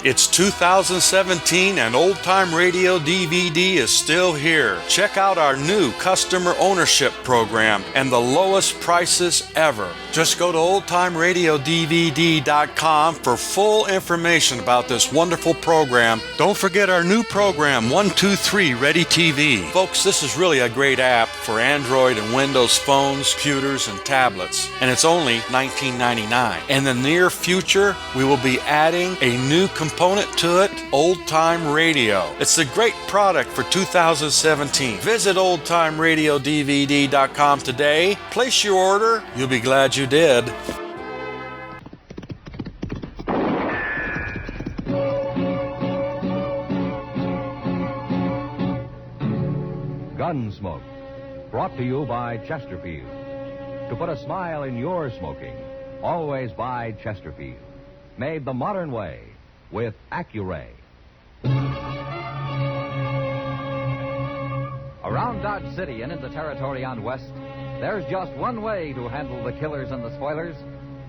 It's 2017 and Old Time Radio DVD is still here. Check out our new customer ownership program and the lowest prices ever. Just go to oldtimeradiodvd.com for full information about this wonderful program. Don't forget our new program, 123 Ready TV. Folks, this is really a great app for Android and Windows phones, computers, and tablets. And it's only $19.99. In the near future, we will be adding a new component to it, Old Time Radio. It's a great product for 2017. Visit oldtimeradiodvd.com today. Place your order. You'll be glad you did. Gunsmoke, brought to you by Chesterfield. To put a smile in your smoking, always buy Chesterfield. Made the modern way with Accuray. Around Dodge City and in the territory on West, there's just one way to handle the killers and the spoilers,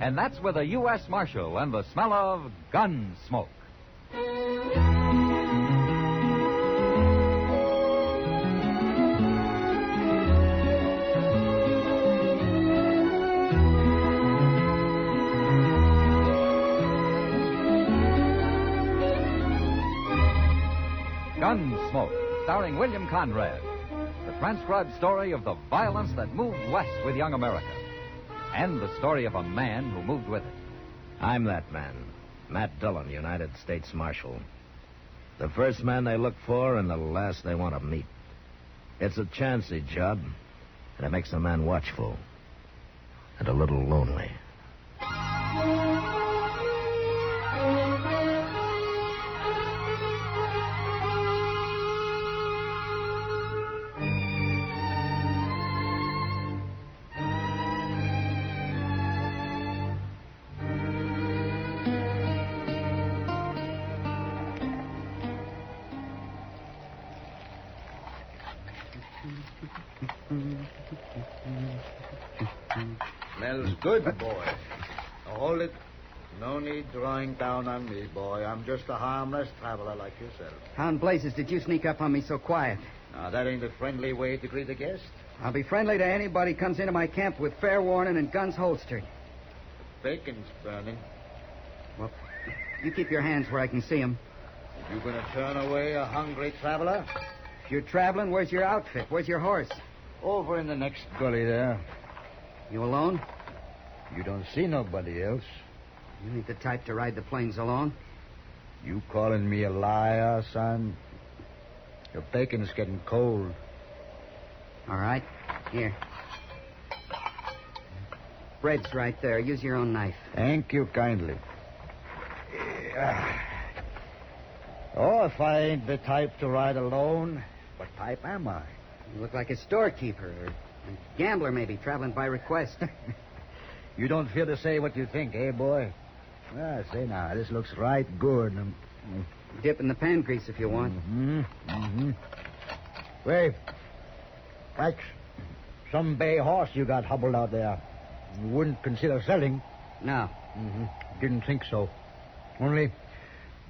and that's with a U.S. Marshal and the smell of Gunsmoke. Gunsmoke, starring William Conrad. The transcribed story of the violence that moved west with young America. And the story of a man who moved with it. I'm that man. Matt Dillon, United States Marshal. The first man they look for and the last they want to meet. It's a chancy job, and it makes a man watchful. And a little lonely. Smells good, boy. Now hold it. No need drawing down on me, boy. I'm just a harmless traveler like yourself. How in blazes did you sneak up on me so quiet? Now, that ain't a friendly way to greet a guest. I'll be friendly to anybody comes into my camp with fair warning and guns holstered. Bacon's burning. Well, you keep your hands where I can see them. You gonna turn away a hungry traveler? If you're traveling, where's your outfit? Where's your horse? Over in the next gully there. You alone? You don't see nobody else. You ain't the type to ride the plains alone. You calling me a liar, son? Your bacon's getting cold. All right. Here. Bread's right there. Use your own knife. Thank you kindly. Oh, if I ain't the type to ride alone, what type am I? You look like a storekeeper or a gambler, maybe, traveling by request. You don't fear to say what you think, eh, boy? Say now, this looks right good. Dip in the pan grease if you want. Wait. That's some bay horse you got hobbled out there. You wouldn't consider selling. No. Didn't think so. Only,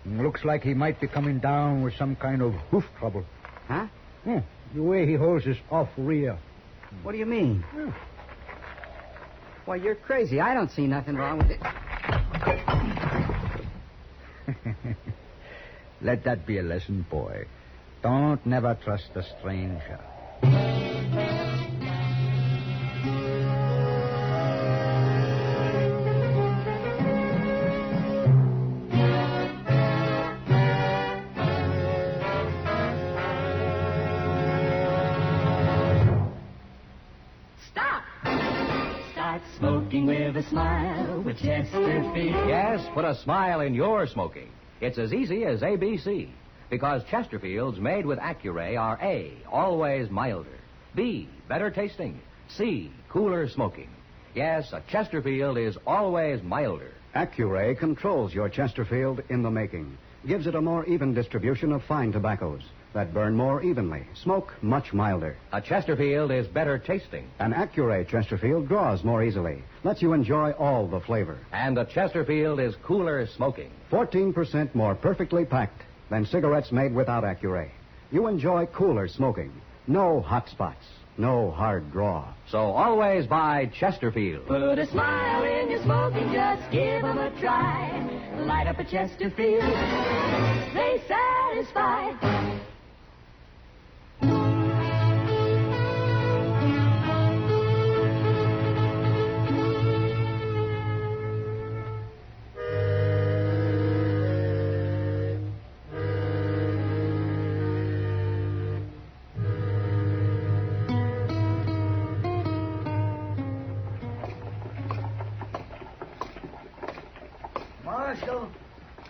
looks like he might be coming down with some kind of hoof trouble. Huh? The way he holds his off rear. What do you mean? Why, you're crazy. I don't see nothing wrong with it. Let that be a lesson, boy. Don't never trust a stranger. Smoking with a smile with Chesterfield. Yes, put a smile in your smoking. It's as easy as ABC. Because Chesterfields made with Accuray are A, always milder. B, better tasting. C, cooler smoking. Yes, a Chesterfield is always milder. Accuray controls your Chesterfield in the making. Gives it a more even distribution of fine tobaccos. that burn more evenly. Smoke much milder. A Chesterfield is better tasting. An Accuray Chesterfield draws more easily. Lets you enjoy all the flavor. And a Chesterfield is cooler smoking. 14% more perfectly packed than cigarettes made without Accuray. You enjoy cooler smoking. No hot spots. No hard draw. So always buy Chesterfield. Put a smile in your smoking, just give 'em a try. Light up a Chesterfield. They satisfy.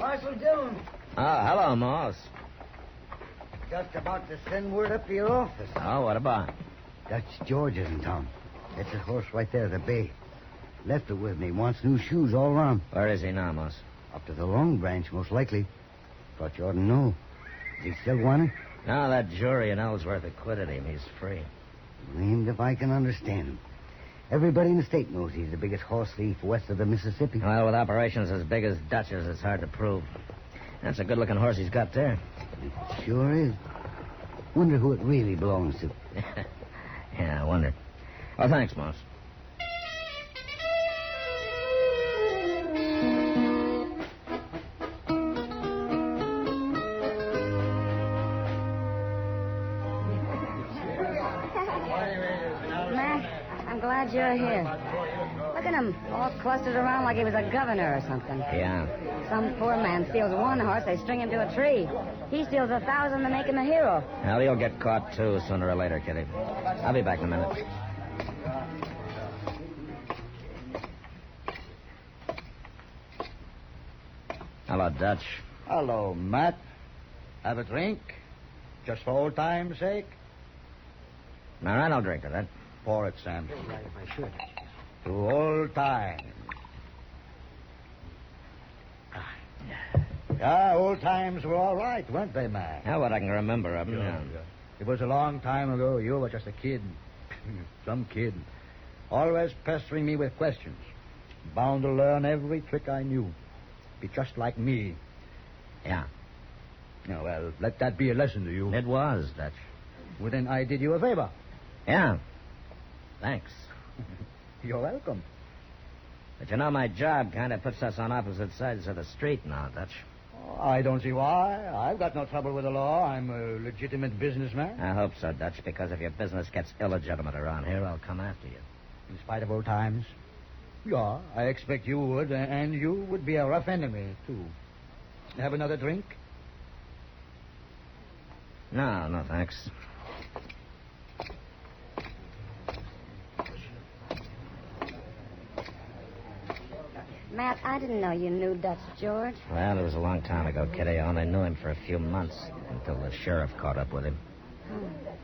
Marshal Dillon. Oh, hello, Moss. Just about to send word up to your office. Oh, what about? Dutch George is in town. That's his horse right there at the bay. Left it with me. Wants new shoes all around. Where is he now, Moss? Up to the Long Branch, most likely. Thought you ought to know. Does he still want it? No, that jury in Ellsworth acquitted him. He's free. Blamed if I can understand him. Everybody in the state knows he's the biggest horse thief west of the Mississippi. Well, with operations as big as Dutch's, it's hard to prove. That's a good-looking horse he's got there. It sure is. Wonder who it really belongs to. Yeah, I wonder. Well, thanks, Moss. I'm glad you're here. Look at him, all clustered around like he was a governor or something. Yeah. Some poor man steals one horse, they string him to a tree. He steals 1,000 to make him a hero. Well, he'll get caught, too, sooner or later, Kitty. I'll be back in a minute. Hello, Dutch. Hello, Matt. Have a drink? Just for old time's sake? All right, I'll drink to that. Pour it, Sam. Right, if I should. To old times. Yeah, old times were all right, weren't they, Matt? Yeah, what I can remember of them, yeah. It was a long time ago. You were just a kid. Some kid. Always pestering me with questions. Bound to learn every trick I knew. Be just like me. Yeah. Yeah, well, let that be a lesson to you. It was, Dutch. Well, then I did you a favor. Yeah. Thanks. You're welcome. But you know, my job kind of puts us on opposite sides of the street now, Dutch. Oh, I don't see why. I've got no trouble with the law. I'm a legitimate businessman. I hope so, Dutch, because if your business gets illegitimate around here, I'll come after you. In spite of old times. Yeah, I expect you would, and you would be a rough enemy, too. Have another drink? No, thanks. Matt, I didn't know you knew Dutch George. Well, it was a long time ago, Kitty. I only knew him for a few months until the sheriff caught up with him.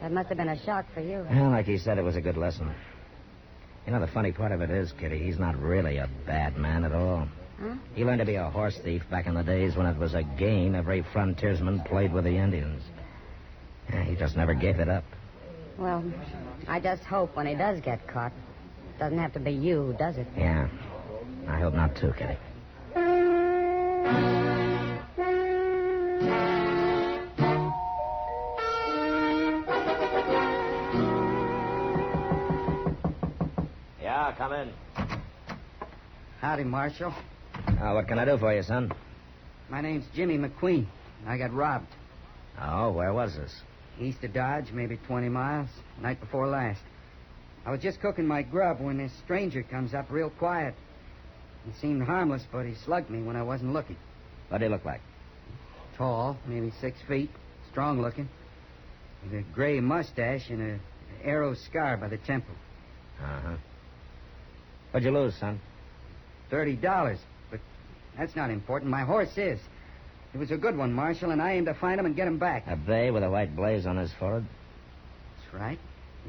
That must have been a shock for you. Well, like he said, it was a good lesson. You know, the funny part of it is, Kitty, he's not really a bad man at all. Huh? He learned to be a horse thief back in the days when it was a game every frontiersman played with the Indians. Yeah, he just never gave it up. Well, I just hope when he does get caught, it doesn't have to be you, does it? Yeah. I hope not, too, Kitty. Yeah, come in. Howdy, Marshal. What can I do for you, son? My name's Jimmy McQueen. I got robbed. Oh, where was this? East of Dodge, maybe 20 miles. Night before last. I was just cooking my grub when this stranger comes up real quiet. He seemed harmless, but he slugged me when I wasn't looking. What did he look like? Tall, maybe 6 feet. Strong looking. With a gray mustache and an arrow scar by the temple. Uh-huh. What'd you lose, son? $30. But that's not important. My horse is. It was a good one, Marshal, and I aim to find him and get him back. A bay with a white blaze on his forehead? That's right.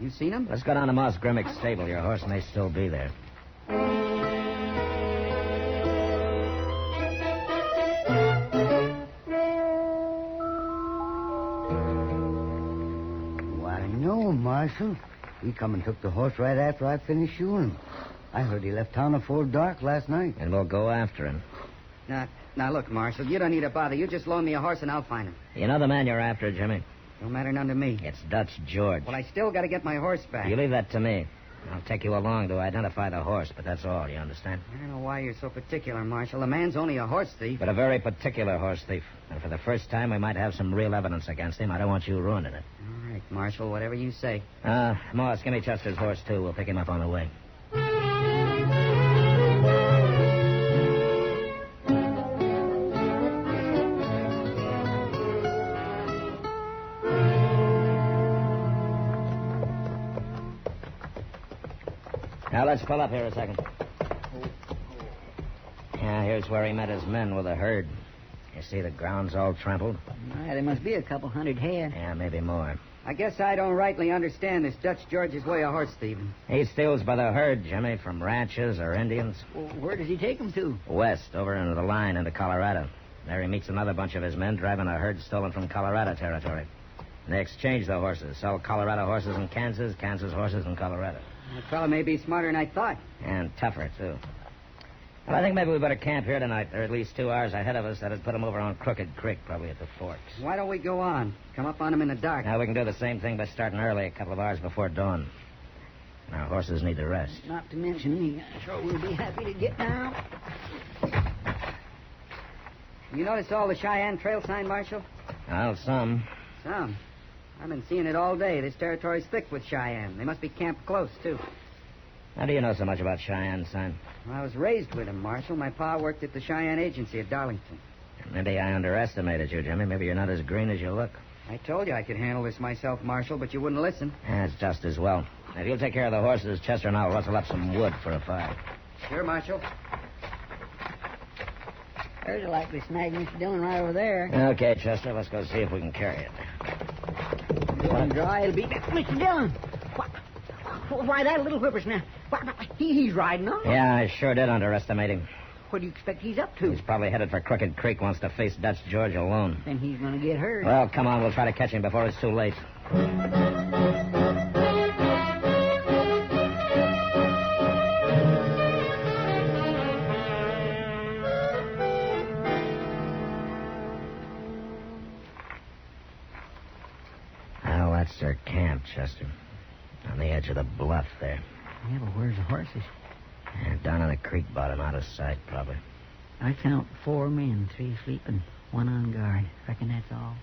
You seen him? Let's go down to Moss Grimmick's stable. Your horse may still be there. Marshal. He come and took the horse right after I finished shoeing. I heard he left town before dark last night. And we'll go after him. Now, look, Marshal, you don't need to bother. You just loan me a horse and I'll find him. You know the man you're after, Jimmy? Don't matter none to me. It's Dutch George. Well, I still got to get my horse back. You leave that to me. I'll take you along to identify the horse, but that's all, you understand? I don't know why you're so particular, Marshal. The man's only a horse thief. But a very particular horse thief. And for the first time, we might have some real evidence against him. I don't want you ruining it. All right, Marshal, whatever you say. Moss, give me Chester's horse, too. We'll pick him up on the way. Now, let's pull up here a second. Yeah, here's where he met his men with a herd. You see the ground's all trampled? There must be a couple hundred head. Yeah, maybe more. I guess I don't rightly understand this Dutch George's way of horse thieving. He steals by the herd, Jimmy, from ranches or Indians. Well, where does he take them to? West, over into the line into Colorado. There he meets another bunch of his men driving a herd stolen from Colorado territory. And they exchange the horses, sell Colorado horses in Kansas, Kansas horses in Colorado. The fellow may be smarter than I thought. And tougher, too. Well, I think maybe we better camp here tonight. They're at least 2 hours ahead of us. That'd put them over on Crooked Creek, probably at the forks. Why don't we go on? Come up on them in the dark. Now, we can do the same thing by starting early, a couple of hours before dawn. And our horses need to rest. Not to mention me. I'm sure we'll be happy to get down. You notice all the Cheyenne trail sign, Marshal? Well, some. Some. I've been seeing it all day. This territory's thick with Cheyenne. They must be camped close, too. How do you know so much about Cheyenne, son? Well, I was raised with them, Marshal. My pa worked at the Cheyenne agency at Darlington. Maybe I underestimated you, Jimmy. Maybe you're not as green as you look. I told you I could handle this myself, Marshal, but you wouldn't listen. That's just as well. If you'll take care of the horses, Chester and I'll rustle up some wood for a fire. Sure, Marshal. There's a likely snag, Mr. Dillon, right over there. Okay, Chester, let's go see if we can carry it. Going dry, it'll be... Mr. Dillon! Why, that little whippersnapper. He's riding on. Yeah, I sure did underestimate him. What do you expect he's up to? He's probably headed for Crooked Creek, wants to face Dutch George alone. Then he's going to get hurt. Well, come on, we'll try to catch him before it's too late. Well, that's their camp, Chester. On the edge of the bluff there. Yeah, but where's the horses? Down on the creek bottom, out of sight, probably. I count 4 men, 3 sleeping, 1 on guard. Reckon that's all.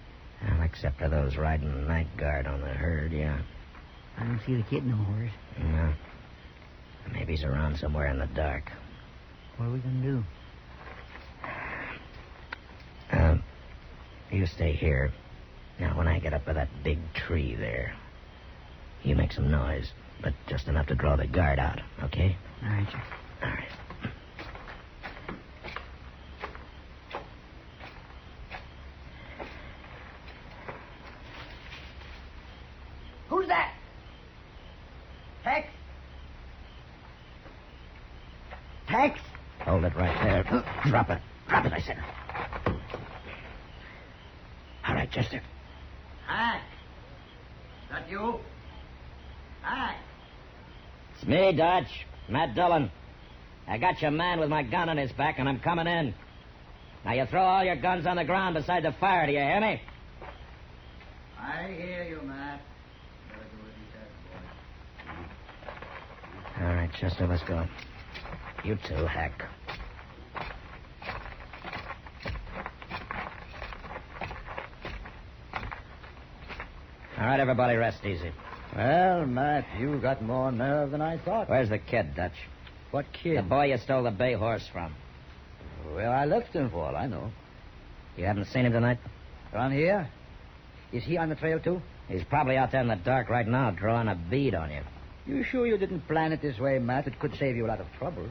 Well, except for those riding night guard on the herd, yeah. I don't see the kid no horse. No. Maybe he's around somewhere in the dark. What are we going to do? You stay here. Now, when I get up to that big tree there, you make some noise, but just enough to draw the guard out, okay? All right, sir. All right. Who's that? Tex? Tex? Hold it right there. Drop it. Drop it, I said. All right, Chester. Hi. That you? Hi. It's me, Dutch. Matt Dillon. I got your man with my gun on his back, and I'm coming in. Now, you throw all your guns on the ground beside the fire, do you hear me? I hear you, Matt. All right, Chester, let's go. You too, Hack. All right, everybody, rest easy. Well, Matt, you got more nerve than I thought. Where's the kid, Dutch? What kid? The boy you stole the bay horse from. Well, I left him for all I know. You haven't seen him tonight? Around here? Is he on the trail, too? He's probably out there in the dark right now, drawing a bead on you. You sure you didn't plan it this way, Matt? It could save you a lot of trouble.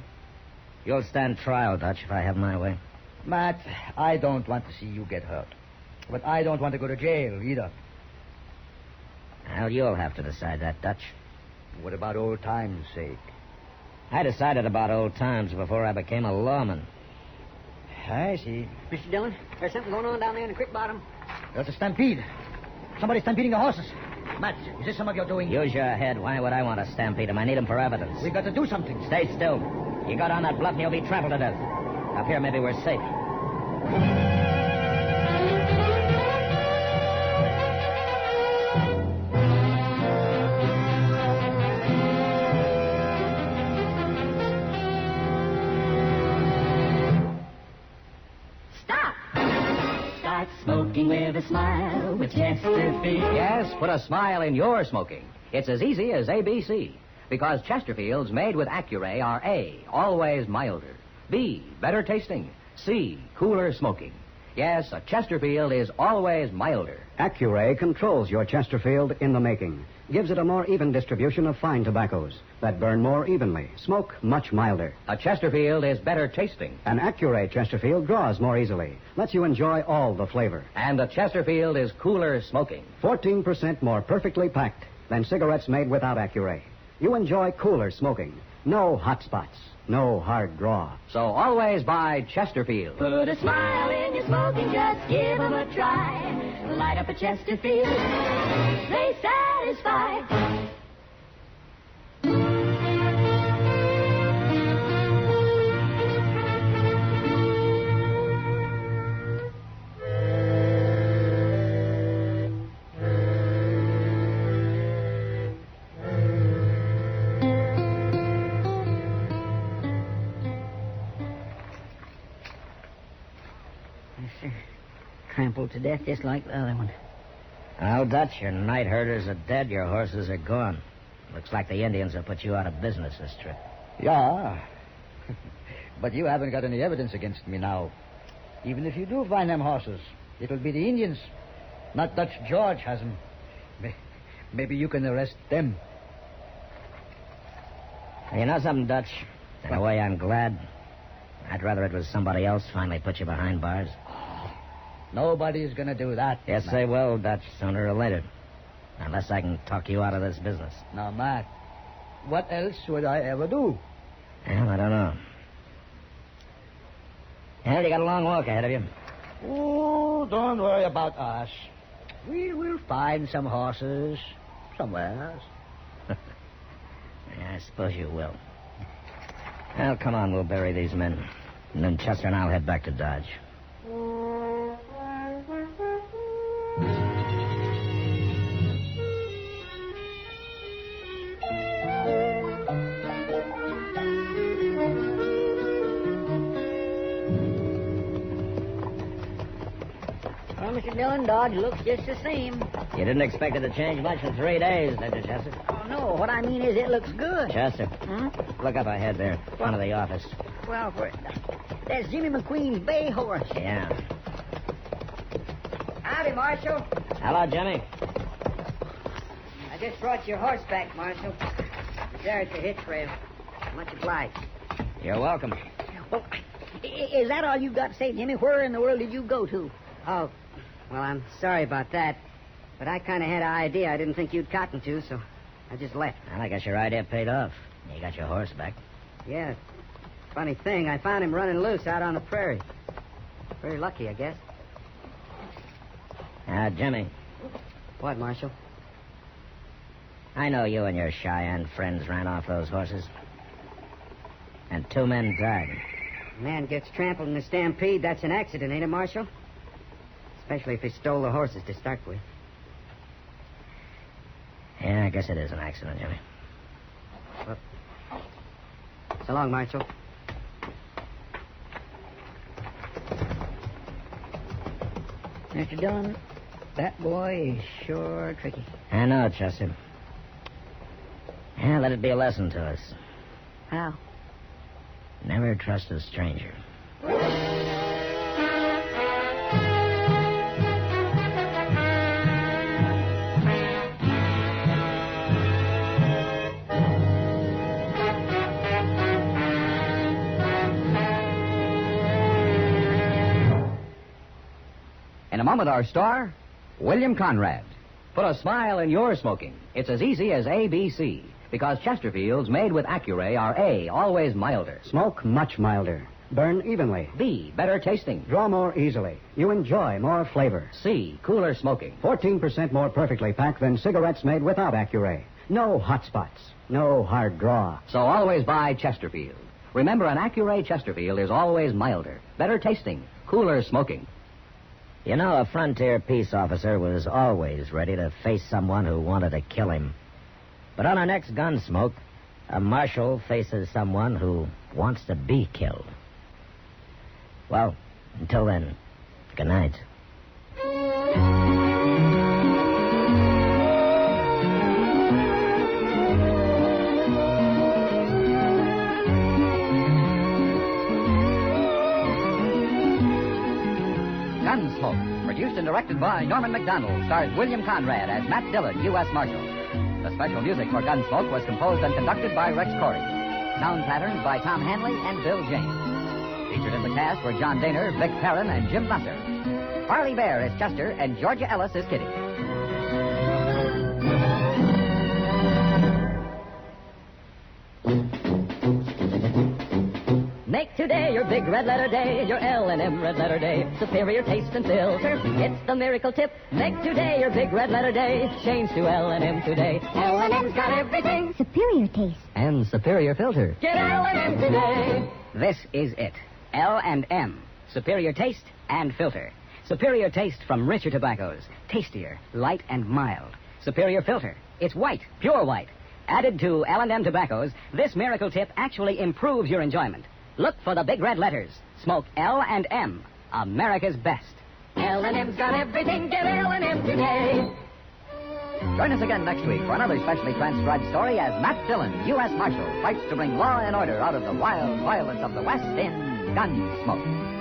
You'll stand trial, Dutch, if I have my way. Matt, I don't want to see you get hurt. But I don't want to go to jail, either. Well, you'll have to decide that, Dutch. What about old times' sake? I decided about old times before I became a lawman. I see. Mr. Dillon, there's something going on down there in the creek bottom. There's a stampede. Somebody's stampeding the horses. Matt, is this some of your doing? Use your head. Why would I want to stampede him? I need him for evidence. We've got to do something. Stay still. You go down that bluff and you'll be trampled to death. Up here, maybe we're safe. Stop! Start smoking with a smile with Chesterfield. Yes, put a smile in your smoking. It's as easy as ABC. Because Chesterfields made with Accuray are A, always milder. B, better tasting. C, cooler smoking. Yes, a Chesterfield is always milder. Accuray controls your Chesterfield in the making. Gives it a more even distribution of fine tobaccos that burn more evenly, smoke much milder. A Chesterfield is better tasting. An Accuray Chesterfield draws more easily, lets you enjoy all the flavor. And a Chesterfield is cooler smoking. 14% more perfectly packed than cigarettes made without Accuray. You enjoy cooler smoking. No hot spots. No hard draw. So always buy Chesterfield. Put a smile in your smoking, just give 'em a try. Light up a Chesterfield, they satisfy. Trampled to death just like the other one. Well, Dutch, your night herders are dead, your horses are gone. Looks like the Indians have put you out of business this trip. Yeah. But you haven't got any evidence against me now. Even if you do find them horses, it'll be the Indians. Not Dutch George has them. Maybe you can arrest them. You know something, Dutch? In a way, I'm glad. I'd rather it was somebody else finally put you behind bars. Nobody's going to do that. Yes, Matt. they will, Dutch, sooner or later. Unless I can talk you out of this business. Now, Matt, what else would I ever do? Well, I don't know. Well, you got a long walk ahead of you. Oh, don't worry about us. We'll find some horses somewhere. Yeah, I suppose you will. Well, come on, we'll bury these men. And then Chester and I'll head back to Dodge. Well, Mr. Dillon, Dodge looks just the same. You didn't expect it to change much in 3 days, did you, Chester? Oh, no. What I mean is it looks good. Chester, Hmm? look up ahead there, in front of the office. Well, that's Jimmy McQueen's bay horse. Yeah. Howdy, Marshal. Hello, Jimmy. I just brought your horse back, Marshal. It's there at the hitch rail. Much obliged. You're welcome. Oh, is that all you got to say, Jimmy? Where in the world did you go to? Oh, well, I'm sorry about that. But I kind of had an idea I didn't think you'd cotton to, so I just left. Well, I guess your idea paid off. You got your horse back. Yeah. Funny thing, I found him running loose out on the prairie. Very lucky, I guess. Jimmy, What, Marshal? I know you and your Cheyenne friends ran off those horses. And 2 men died. A man gets trampled in a stampede, that's an accident, ain't it, Marshal? Especially if he stole the horses to start with. Yeah, I guess it is an accident, Jimmy. So long, Marshal. Mr. Dillon, that boy is sure tricky. I know, Chester. Yeah, let it be a lesson to us. How? Never trust a stranger. In a moment, our star, William Conrad. Put a smile in your smoking. It's as easy as ABC. Because Chesterfields made with Accuray are A, always milder. Smoke much milder. Burn evenly. B, better tasting. Draw more easily. You enjoy more flavor. C, cooler smoking. 14% more perfectly packed than cigarettes made without Accuray. No hot spots. No hard draw. So always buy Chesterfield. Remember, an Accuray Chesterfield is always milder, better tasting, cooler smoking. You know, a frontier peace officer was always ready to face someone who wanted to kill him. But on our next Gunsmoke, a marshal faces someone who wants to be killed. Well, until then, good night. Gunsmoke, produced and directed by Norman McDonald, stars William Conrad as Matt Dillon, U.S. Marshal. The special music for Gunsmoke was composed and conducted by Rex Corey. Sound patterns by Tom Hanley and Bill James. Featured in the cast were John Daner, Vic Perrin, and Jim Lusser. Harley Bear is Chester, and Georgia Ellis is Kitty. Make today your big red letter day, your L&M red letter day. Superior taste and filter, it's the miracle tip. Make today your big red letter day. Change to L&M today. L&M's got everything. Superior taste. And superior filter. Get L&M today. This is it. L&M. Superior taste and filter. Superior taste from richer tobaccos. Tastier, light and mild. Superior filter. It's white, pure white. Added to L&M tobaccos, this miracle tip actually improves your enjoyment. Look for the big red letters. Smoke L&M. America's best. L&M's got everything. Get L&M today. Join us again next week for another specially transcribed story as Matt Dillon, U.S. Marshal, fights to bring law and order out of the wild violence of the West in Gunsmoke.